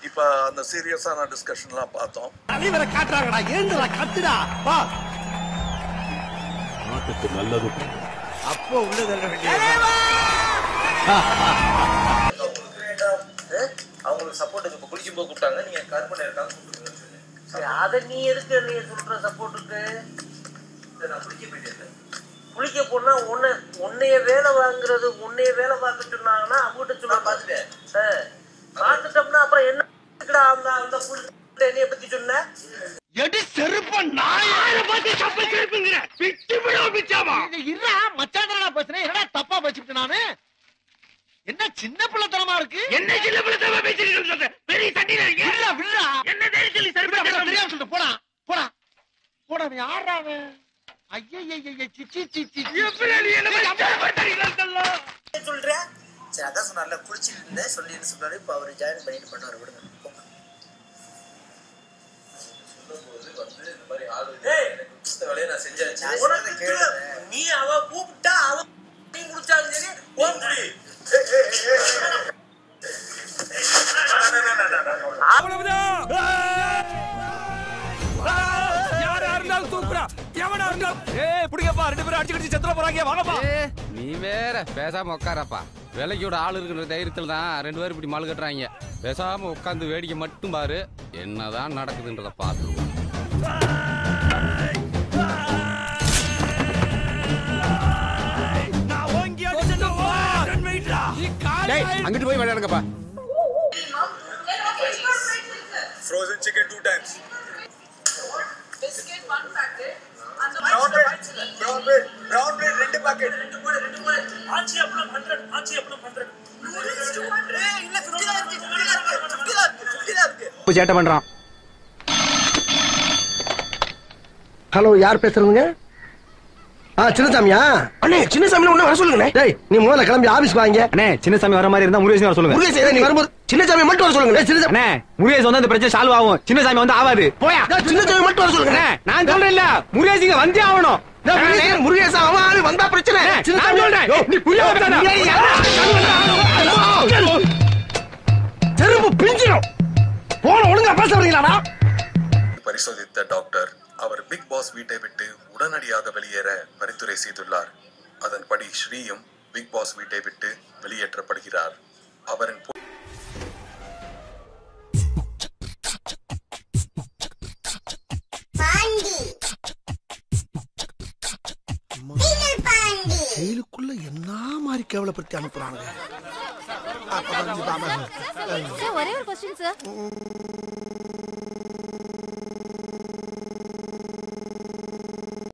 இப்ப அந்த சீரியஸான டிஸ்கஷன்லாம் பார்த்தோம். தலைவரை காட்டுறாங்கடா, ஏந்துடா, கத்துடா, வா. நாட்டுக்கு நல்லது அப்போ உள்ளதல்ல வேண்டிய அவங்களுக்கு சப்போர்ட்டுக்கு இப்ப குளிக்கும் போது கூப்பிட்டாங்க, நீங்க கற்பனை இருக்காங்க. அதை நீ எதுக்கு நீ சொல்ற சப்போர்ட்டுக்கு? நான் குளிக்க போயிட்டேன். குளிக்க போனா உன்னைய வேலை வாங்குறது, உன்னைய வேலை பார்க்க சொன்னாங்கன்னா அவங்ககிட்ட சொல்ல பார்த்துட்டேன். பார்த்துட்டோம்னா அப்புறம் என்ன அந்த அந்த என்னைய பத்தி சொன்ன எடி செருப்ப நாயார பத்தி தப்பு கேப்பீங்க. பிச்சு விடு பிச்சாமா. இல்ல மச்சானடா பேசுறேன். என்னடா தப்பா பேசிட்டு நானு? என்ன சின்ன பிள்ளைத்தனமா இருக்கு? என்ன சின்ன பிள்ளைத்தனமா பேசிட்டு சொல்ற? பெரிய தண்ணில இருக்க. இல்ல விடுடா. என்ன தைரியத்துல செருப்ப தெரியாம சொல்லிட்டு போடா. போடா. போடா நீ ஆறாவே. ஐயய்யய்ய சிச்சி சிச்சி. எப்படி நீ என்ன தண்ணில சொல்ற? சரி அதான் சொன்னார்ல குளிச்சிட்டு இருந்தேன் சொல்லின்னு சொல்றாரு. இப்ப அவரு ஜாயின் பண்ணிட்டு பண்ணுவாரு. விடுங்க வேலையை நான் செஞ்சேன். நீ அவ கூப்பிட்டா அவ குடிச்சாலும் சரி நீ வேற பேசாம உட்காரப்பா. விலைக்கோட ஆள் இருக்கிற தைரியத்தில் தான் 2 பேரும் இப்படி மால் கட்டுறாங்க. பேசாம உட்காந்து வேடிக்கை மட்டும் பாரு, என்னதான் நடக்குதுன்றத பார்த்துருவோம். அங்கிட்டு போய் விளையாடுங்கப்பா. Frozen chicken 2 times. biscuit 1 packet and Brown bread 2 packet. ஆச்சி அப்பளம் 100 ஆச்சி அப்பளம் 100 இல்ல 50 தான் இருக்கு. சேட்டை பண்றான். ஹலோ, யார் பேசுறதுங்க? சின்னசாமியா? அண்ணே சின்னசாமி ஒண்ணு வர சொல்லுங்க. டேய் நீ முதல்ல கிளம்பி ஆபீஸ் வாங்க. அண்ணே சின்னசாமி வர மாதிரி இருந்தா முருகேசன் வர சொல்லுங்க. முருகேசன் நீ வரும்போது சின்னசாமி மட்டும் வர சொல்லுங்க. சின்னசாமி அண்ணே முருகேசன் வந்தா இந்த பிரச்சனை சால்வ் ஆகும். சின்னசாமி வந்து ஆவாது. போயா சின்னசாமி மட்டும் வர சொல்லுங்க. நான் சொல்றேன் இல்ல முருகேசன் வந்தே ஆகணும். முருகேசன் அவன் ஆளு வந்தா பிரச்சனை. சின்னசாமி சொல்றேன் நீ புரியாம செருப்பு பிஞ்சிரும். போன ஒழுங்கா பேச வரீங்களாடா? பரிசோதித்த டாக்டர் அவர் பிக் பாஸ் வீட்டை விட்டு உடனடியாக வெளியேற பரிந்துரை செய்துள்ளார். அதன்படி ஸ்ரீயும் பிக் பாஸ் வீட்டை விட்டு வெளியேற்றப்படுகிறார். அவரின் ஜெயிலுக்குள்ள என்ன மாதிரி கேவலப்படுத்தி அனுப்புறாங்க. ஒரே ஒரு क्वेश्चन சார்.